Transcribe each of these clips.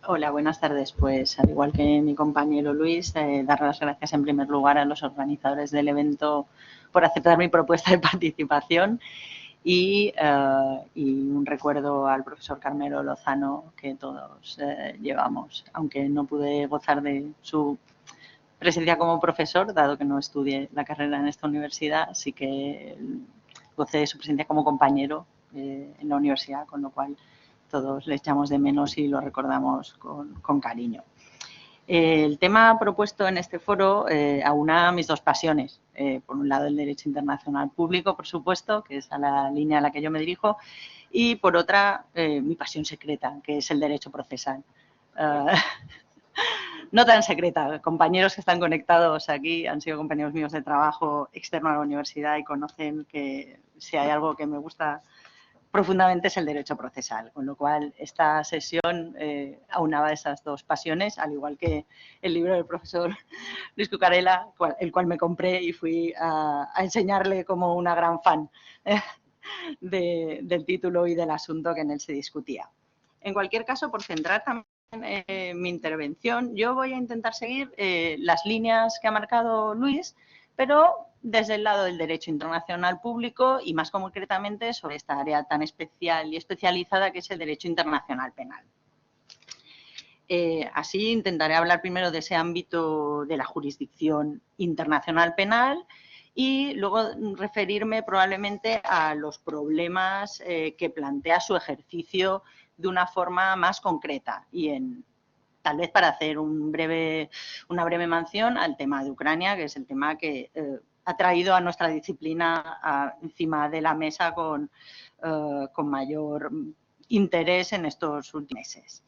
Hola, buenas tardes. Pues al igual que mi compañero Luis, dar las gracias en primer lugar a los organizadores del evento por aceptar mi propuesta de participación y un recuerdo al profesor Carmelo Lozano que todos llevamos, aunque no pude gozar de su presencia como profesor, dado que no estudié la carrera en esta universidad, sí que gocé de su presencia como compañero en la universidad, con lo cual todos le echamos de menos y lo recordamos con cariño. El tema propuesto en este foro aúna mis dos pasiones. Por un lado, el derecho internacional público, por supuesto, que es a la línea a la que yo me dirijo, y por otra, mi pasión secreta, que es el derecho procesal. No tan secreta. Compañeros que están conectados aquí han sido compañeros míos de trabajo externo a la universidad y conocen que si hay algo que me gusta profundamente es el derecho procesal, con lo cual esta sesión aunaba esas dos pasiones, al igual que el libro del profesor Luis Cucarella, el cual me compré y fui a enseñarle como una gran fan del título y del asunto que en él se discutía. En cualquier caso, por centrar también mi intervención, yo voy a intentar seguir las líneas que ha marcado Luis, pero desde el lado del derecho internacional público y más concretamente sobre esta área tan especial y especializada que es el derecho internacional penal. Así intentaré hablar primero de ese ámbito de la jurisdicción internacional penal y luego referirme probablemente a los problemas que plantea su ejercicio de una forma más concreta y tal vez para hacer una breve mención al tema de Ucrania, que es el tema que ha traído a nuestra disciplina encima de la mesa con mayor interés en estos últimos meses.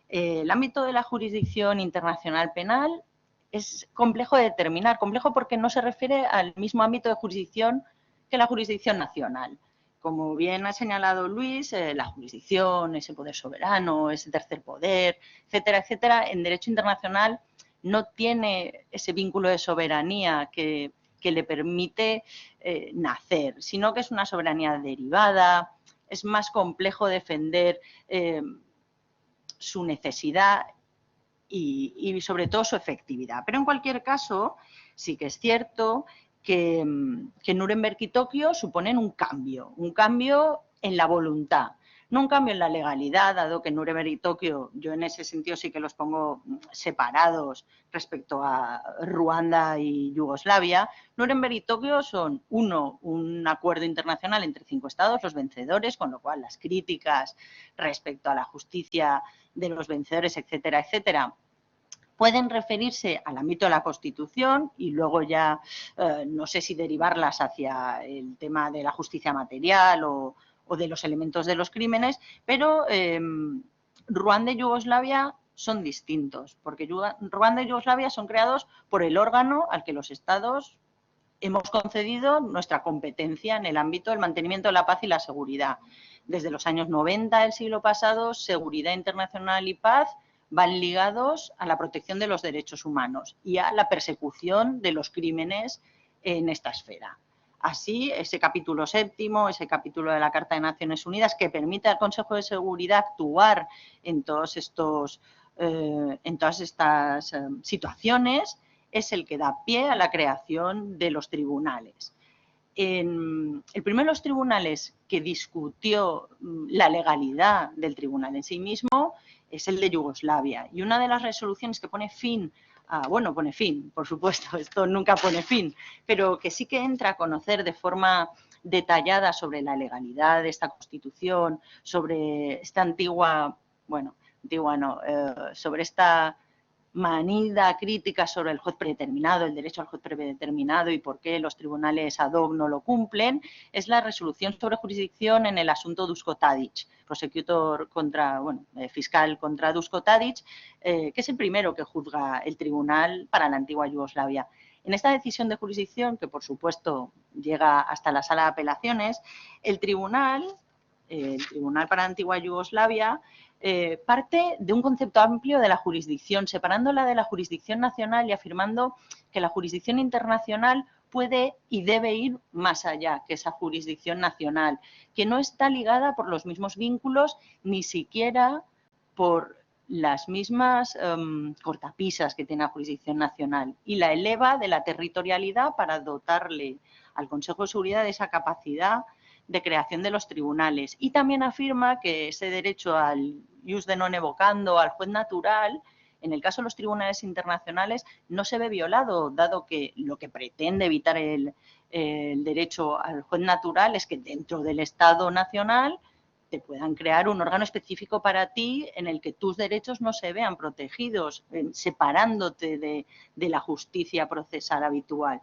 El ámbito de la jurisdicción internacional penal es complejo de determinar, complejo porque no se refiere al mismo ámbito de jurisdicción que la jurisdicción nacional. Como bien ha señalado Luis, la jurisdicción, ese poder soberano, ese tercer poder, etcétera, etcétera, en derecho internacional no tiene ese vínculo de soberanía que le permite nacer, sino que es una soberanía derivada, es más complejo defender su necesidad y sobre todo su efectividad. Pero en cualquier caso, sí que es cierto que Nuremberg y Tokio suponen un cambio en la voluntad, no un cambio en la legalidad, dado que Nuremberg y Tokio, yo en ese sentido sí que los pongo separados respecto a Ruanda y Yugoslavia. Nuremberg y Tokio son, un acuerdo internacional entre 5 estados, los vencedores, con lo cual las críticas respecto a la justicia de los vencedores, etcétera, etcétera, pueden referirse al ámbito de la Constitución y luego ya no sé si derivarlas hacia el tema de la justicia material o de los elementos de los crímenes, pero Ruanda y Yugoslavia son distintos, porque Ruanda y Yugoslavia son creados por el órgano al que los estados hemos concedido nuestra competencia en el ámbito del mantenimiento de la paz y la seguridad. Desde los años 90 del siglo pasado, seguridad internacional y paz van ligados a la protección de los derechos humanos y a la persecución de los crímenes en esta esfera. Así, ese capítulo séptimo, ese capítulo de la Carta de Naciones Unidas que permite al Consejo de Seguridad actuar en todas estas situaciones, es el que da pie a la creación de los tribunales. El primero de los tribunales que discutió la legalidad del tribunal en sí mismo es el de Yugoslavia. Y una de las resoluciones que pone fin, pone fin, por supuesto, esto nunca pone fin, pero que sí que entra a conocer de forma detallada sobre la legalidad de esta Constitución, sobre esta sobre esta manida crítica sobre el juez predeterminado, el derecho al juez predeterminado y por qué los tribunales ad hoc no lo cumplen, es la resolución sobre jurisdicción en el asunto Duško Tadić, fiscal contra Duško Tadić, que es el primero que juzga el tribunal para la antigua Yugoslavia. En esta decisión de jurisdicción, que por supuesto llega hasta la sala de apelaciones, el tribunal para la antigua Yugoslavia parte de un concepto amplio de la jurisdicción, separándola de la jurisdicción nacional y afirmando que la jurisdicción internacional puede y debe ir más allá que esa jurisdicción nacional, que no está ligada por los mismos vínculos ni siquiera por las mismas cortapisas que tiene la jurisdicción nacional y la eleva de la territorialidad para dotarle al Consejo de Seguridad de esa capacidad de creación de los tribunales. Y también afirma que ese derecho al ius de non evocando, al juez natural, en el caso de los tribunales internacionales, no se ve violado, dado que lo que pretende evitar el derecho al juez natural es que dentro del Estado nacional te puedan crear un órgano específico para ti en el que tus derechos no se vean protegidos, separándote de la justicia procesal habitual.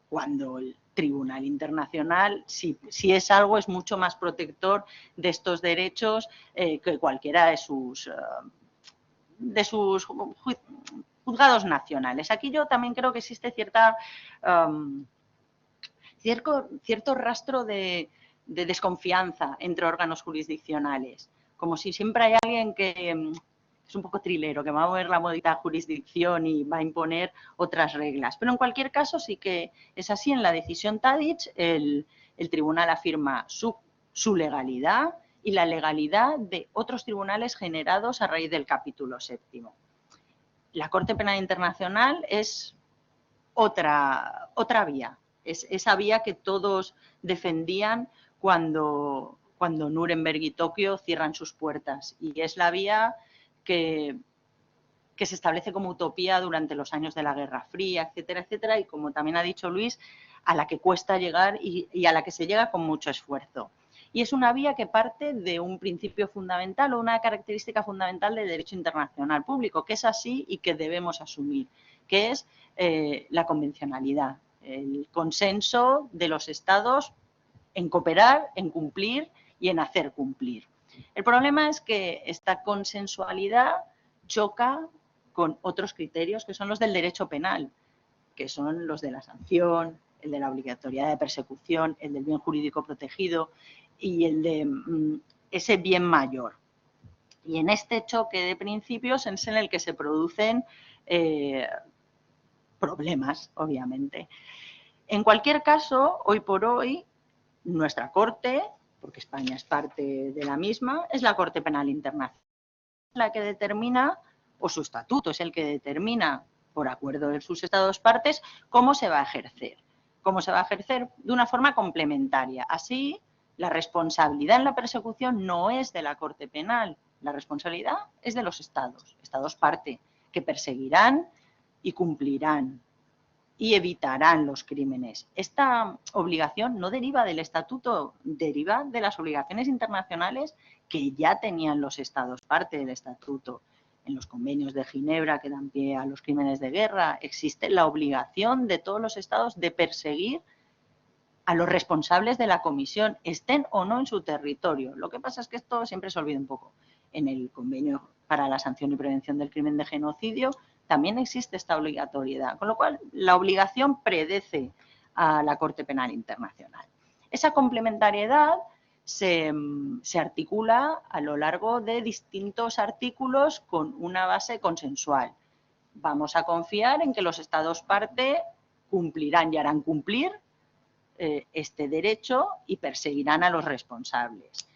Cuando el Tribunal Internacional, si es algo, es mucho más protector de estos derechos que cualquiera de sus juzgados nacionales. Aquí yo también creo que existe cierto rastro de desconfianza entre órganos jurisdiccionales, como si siempre hay alguien que es un poco trilero, que va a mover la modita jurisdicción y va a imponer otras reglas. Pero en cualquier caso sí que es así. En la decisión Tadić el tribunal afirma su legalidad y la legalidad de otros tribunales generados a raíz del capítulo 7º. La Corte Penal Internacional es otra vía, es esa vía que todos defendían cuando Nuremberg y Tokio cierran sus puertas, y es la vía que se establece como utopía durante los años de la Guerra Fría, etcétera, etcétera, y como también ha dicho Luis, a la que cuesta llegar y a la que se llega con mucho esfuerzo. Y es una vía que parte de un principio fundamental o una característica fundamental del derecho internacional público, que es así y que debemos asumir, que es la convencionalidad, el consenso de los Estados en cooperar, en cumplir y en hacer cumplir. El problema es que esta consensualidad choca con otros criterios que son los del derecho penal, que son los de la sanción, el de la obligatoriedad de persecución, el del bien jurídico protegido y el de ese bien mayor. Y en este choque de principios es en el que se producen problemas, obviamente. En cualquier caso, hoy por hoy, nuestra Corte, porque España es parte de la misma, es la Corte Penal Internacional, la que determina, o su estatuto es el que determina, por acuerdo de sus Estados partes, cómo se va a ejercer. Cómo se va a ejercer de una forma complementaria. Así, la responsabilidad en la persecución no es de la Corte Penal, la responsabilidad es de los Estados parte, que perseguirán y cumplirán y evitarán los crímenes. Esta obligación no deriva del estatuto, deriva de las obligaciones internacionales que ya tenían los Estados parte del estatuto. En los convenios de Ginebra que dan pie a los crímenes de guerra existe la obligación de todos los Estados de perseguir a los responsables de la comisión, estén o no en su territorio. Lo que pasa es que esto siempre se olvida un poco. En el convenio para la sanción y prevención del crimen de genocidio también existe esta obligatoriedad, con lo cual la obligación predece a la Corte Penal Internacional. Esa complementariedad se articula a lo largo de distintos artículos con una base consensual. Vamos a confiar en que los Estados parte cumplirán y harán cumplir este derecho y perseguirán a los responsables.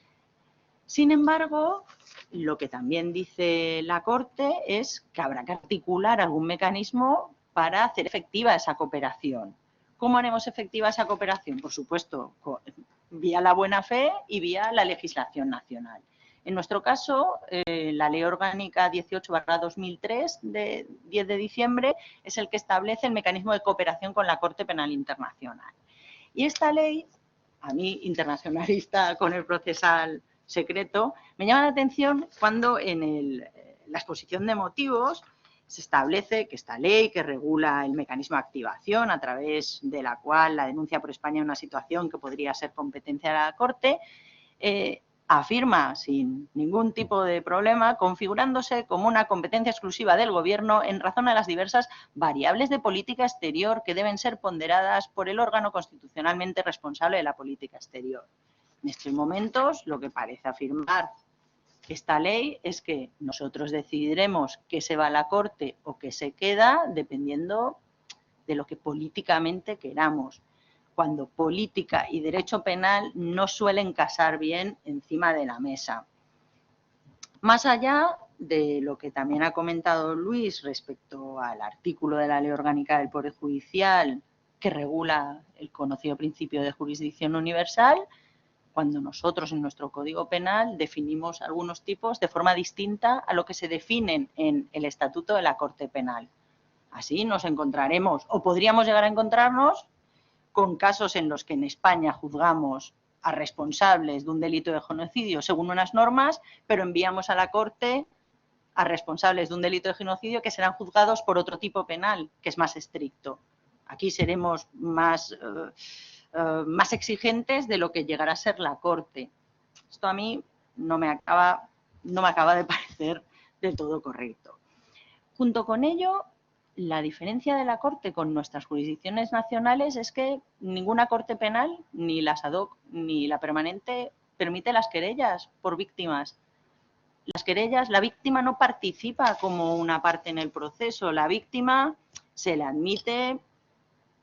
Sin embargo, lo que también dice la Corte es que habrá que articular algún mecanismo para hacer efectiva esa cooperación. ¿Cómo haremos efectiva esa cooperación? Por supuesto, vía la buena fe y vía la legislación nacional. En nuestro caso, la Ley Orgánica 18/2003 de 10 de diciembre es el que establece el mecanismo de cooperación con la Corte Penal Internacional. Y esta ley, a mí, internacionalista con el procesal secreto, me llama la atención cuando en la exposición de motivos se establece que esta ley, que regula el mecanismo de activación a través de la cual la denuncia por España en una situación que podría ser competencia de la Corte, afirma sin ningún tipo de problema, configurándose como una competencia exclusiva del Gobierno en razón a las diversas variables de política exterior que deben ser ponderadas por el órgano constitucionalmente responsable de la política exterior. En estos momentos, lo que parece afirmar esta ley es que nosotros decidiremos qué se va a la Corte o qué se queda dependiendo de lo que políticamente queramos, cuando política y derecho penal no suelen casar bien encima de la mesa. Más allá de lo que también ha comentado Luis respecto al artículo de la Ley Orgánica del Poder Judicial que regula el conocido principio de jurisdicción universal, cuando nosotros en nuestro Código Penal definimos algunos tipos de forma distinta a lo que se definen en el Estatuto de la Corte Penal. Así nos encontraremos, o podríamos llegar a encontrarnos, con casos en los que en España juzgamos a responsables de un delito de genocidio según unas normas, pero enviamos a la Corte a responsables de un delito de genocidio que serán juzgados por otro tipo penal, que es más estricto. Aquí seremos más exigentes de lo que llegará a ser la Corte. Esto a mí no me acaba de parecer del todo correcto. Junto con ello, la diferencia de la Corte con nuestras jurisdicciones nacionales es que ninguna Corte Penal, ni las ad hoc ni la permanente, permite las querellas por víctimas. Las querellas, la víctima no participa como una parte en el proceso, la víctima se le admite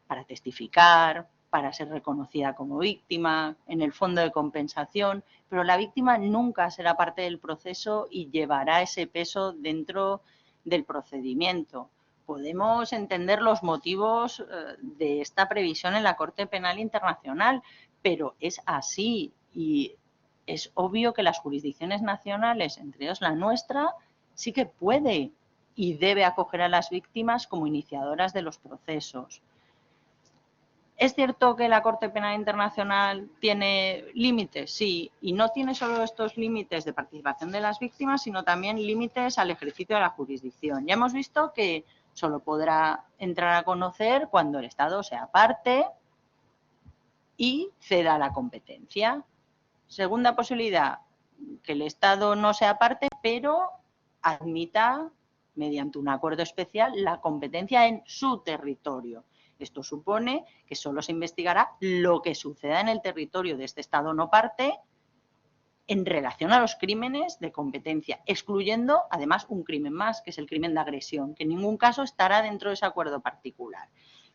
para testificar, para ser reconocida como víctima, en el fondo de compensación, pero la víctima nunca será parte del proceso y llevará ese peso dentro del procedimiento. Podemos entender los motivos de esta previsión en la Corte Penal Internacional, pero es así y es obvio que las jurisdicciones nacionales, entre ellas la nuestra, sí que puede y debe acoger a las víctimas como iniciadoras de los procesos. ¿Es cierto que la Corte Penal Internacional tiene límites? Sí, y no tiene solo estos límites de participación de las víctimas, sino también límites al ejercicio de la jurisdicción. Ya hemos visto que solo podrá entrar a conocer cuando el Estado sea parte y ceda la competencia. Segunda posibilidad, que el Estado no sea parte, pero admita, mediante un acuerdo especial, la competencia en su territorio. Esto supone que solo se investigará lo que suceda en el territorio de este Estado no parte en relación a los crímenes de competencia, excluyendo además un crimen más, que es el crimen de agresión, que en ningún caso estará dentro de ese acuerdo particular.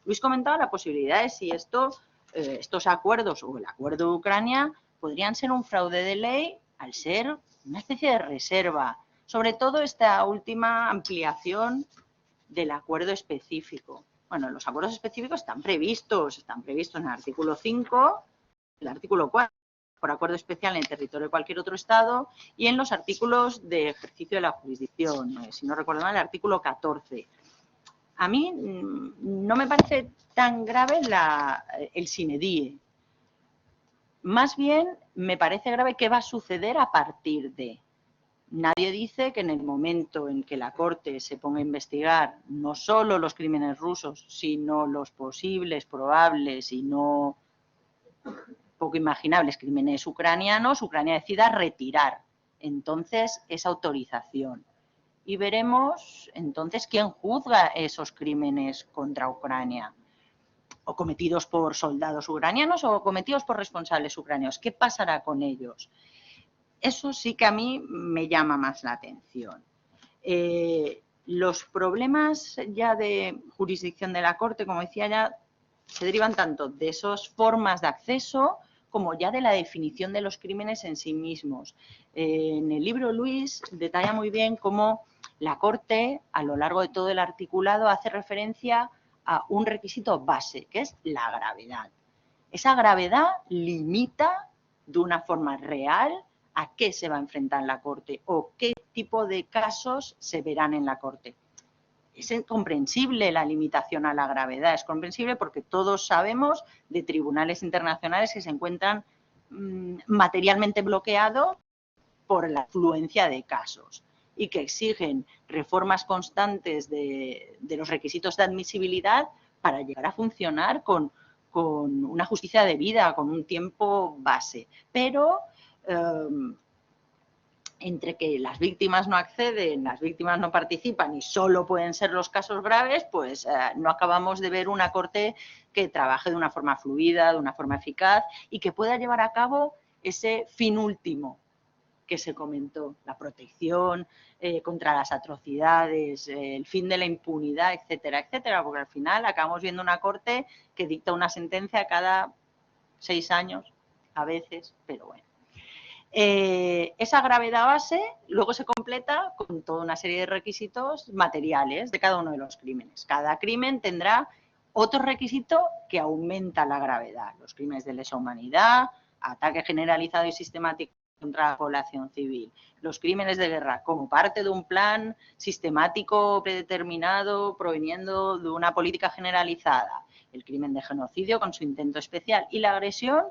Luis comentaba la posibilidad de si estos acuerdos o el acuerdo de Ucrania podrían ser un fraude de ley al ser una especie de reserva, sobre todo esta última ampliación del acuerdo específico. Bueno, los acuerdos específicos están previstos en el artículo 5, el artículo 4, por acuerdo especial en el territorio de cualquier otro Estado, y en los artículos de ejercicio de la jurisdicción, si no recuerdo mal, el artículo 14. A mí no me parece tan grave el sine die. Más bien me parece grave qué va a suceder a partir de. Nadie dice que en el momento en que la Corte se ponga a investigar no solo los crímenes rusos, sino los posibles, probables y no poco imaginables crímenes ucranianos, Ucrania decida retirar entonces esa autorización. Y veremos entonces quién juzga esos crímenes contra Ucrania, o cometidos por soldados ucranianos o cometidos por responsables ucranianos. ¿Qué pasará con ellos? Eso sí que a mí me llama más la atención. Los problemas ya de jurisdicción de la Corte, como decía ya, se derivan tanto de esas formas de acceso como ya de la definición de los crímenes en sí mismos. En el libro Luis detalla muy bien cómo la Corte, a lo largo de todo el articulado, hace referencia a un requisito base, que es la gravedad. Esa gravedad limita de una forma real a qué se va a enfrentar en la Corte o qué tipo de casos se verán en la Corte. Es comprensible la limitación a la gravedad, es comprensible porque todos sabemos de tribunales internacionales que se encuentran materialmente bloqueados por la afluencia de casos y que exigen reformas constantes de los requisitos de admisibilidad para llegar a funcionar con una justicia debida, con un tiempo base. Pero entre que las víctimas no acceden, las víctimas no participan y solo pueden ser los casos graves, pues no acabamos de ver una Corte que trabaje de una forma fluida, de una forma eficaz y que pueda llevar a cabo ese fin último que se comentó, la protección contra las atrocidades, el fin de la impunidad, etcétera, etcétera, porque al final acabamos viendo una Corte que dicta una sentencia cada 6 años, a veces, pero bueno. Esa gravedad base luego se completa con toda una serie de requisitos materiales de cada uno de los crímenes. Cada crimen tendrá otro requisito que aumenta la gravedad. Los crímenes de lesa humanidad, ataque generalizado y sistemático contra la población civil, los crímenes de guerra como parte de un plan sistemático predeterminado proveniendo de una política generalizada, el crimen de genocidio con su intento especial y la agresión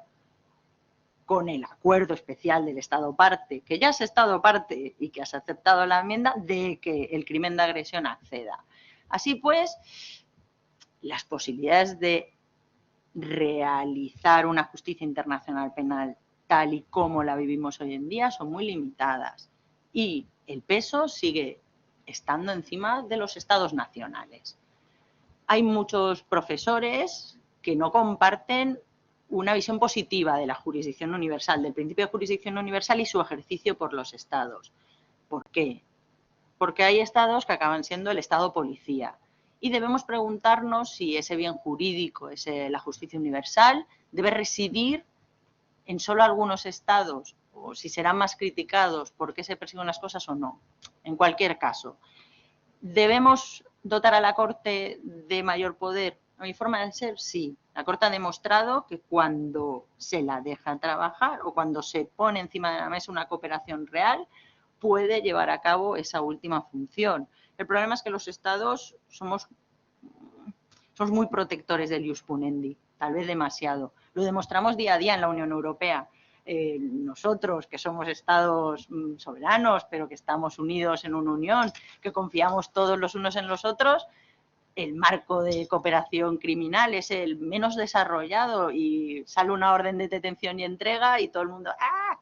con el acuerdo especial del Estado parte, que ya has Estado parte y que has aceptado la enmienda de que el crimen de agresión acceda. Así pues, las posibilidades de realizar una justicia internacional penal tal y como la vivimos hoy en día son muy limitadas y el peso sigue estando encima de los estados nacionales. Hay muchos profesores que no comparten una visión positiva de la jurisdicción universal, del principio de jurisdicción universal y su ejercicio por los estados. ¿Por qué? Porque hay estados que acaban siendo el estado policía y debemos preguntarnos si ese bien jurídico, la justicia universal, debe residir en solo algunos estados o si serán más criticados por qué se persiguen las cosas o no. En cualquier caso, ¿debemos dotar a la Corte de mayor poder? A mi forma de ser, sí. La Corte ha demostrado que cuando se la deja trabajar o cuando se pone encima de la mesa una cooperación real, puede llevar a cabo esa última función. El problema es que los estados somos muy protectores del ius punendi, tal vez demasiado. Lo demostramos día a día en la Unión Europea. Nosotros, que somos estados soberanos, pero que estamos unidos en una unión, que confiamos todos los unos en los otros, el marco de cooperación criminal es el menos desarrollado y sale una orden de detención y entrega y todo el mundo, ¡ah!,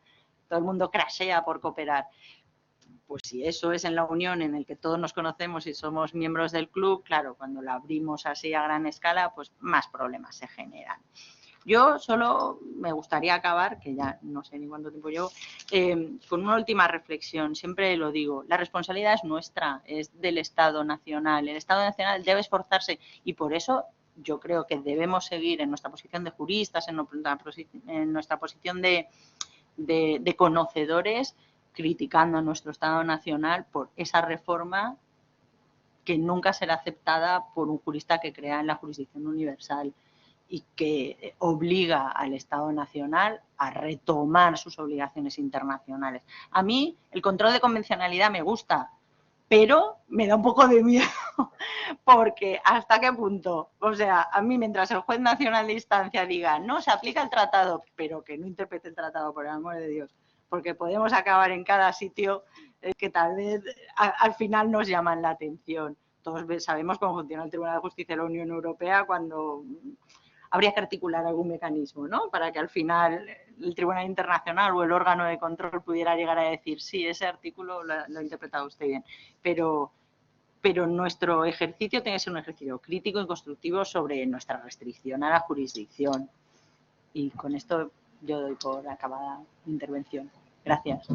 todo el mundo crashea por cooperar. Pues si eso es en la unión en el que todos nos conocemos y somos miembros del club, claro, cuando lo abrimos así a gran escala, pues más problemas se generan. Yo solo me gustaría acabar, que ya no sé ni cuánto tiempo llevo, con una última reflexión. Siempre lo digo, la responsabilidad es nuestra, es del Estado Nacional. El Estado Nacional debe esforzarse y por eso yo creo que debemos seguir en nuestra posición de juristas, en nuestra posición de conocedores, criticando a nuestro Estado Nacional por esa reforma que nunca será aceptada por un jurista que crea en la jurisdicción universal y que obliga al Estado Nacional a retomar sus obligaciones internacionales. A mí el control de convencionalidad me gusta, pero me da un poco de miedo, porque ¿hasta qué punto? O sea, a mí mientras el juez nacional de instancia diga no, se aplica el tratado, pero que no interprete el tratado, por el amor de Dios, porque podemos acabar en cada sitio que tal vez al final nos llaman la atención. Todos sabemos cómo funciona el Tribunal de Justicia de la Unión Europea cuando habría que articular algún mecanismo, ¿no?, para que al final el Tribunal Internacional o el órgano de control pudiera llegar a decir sí, ese artículo lo ha interpretado usted bien, pero nuestro ejercicio tiene que ser un ejercicio crítico y constructivo sobre nuestra restricción a la jurisdicción. Y con esto yo doy por acabada mi intervención. Gracias.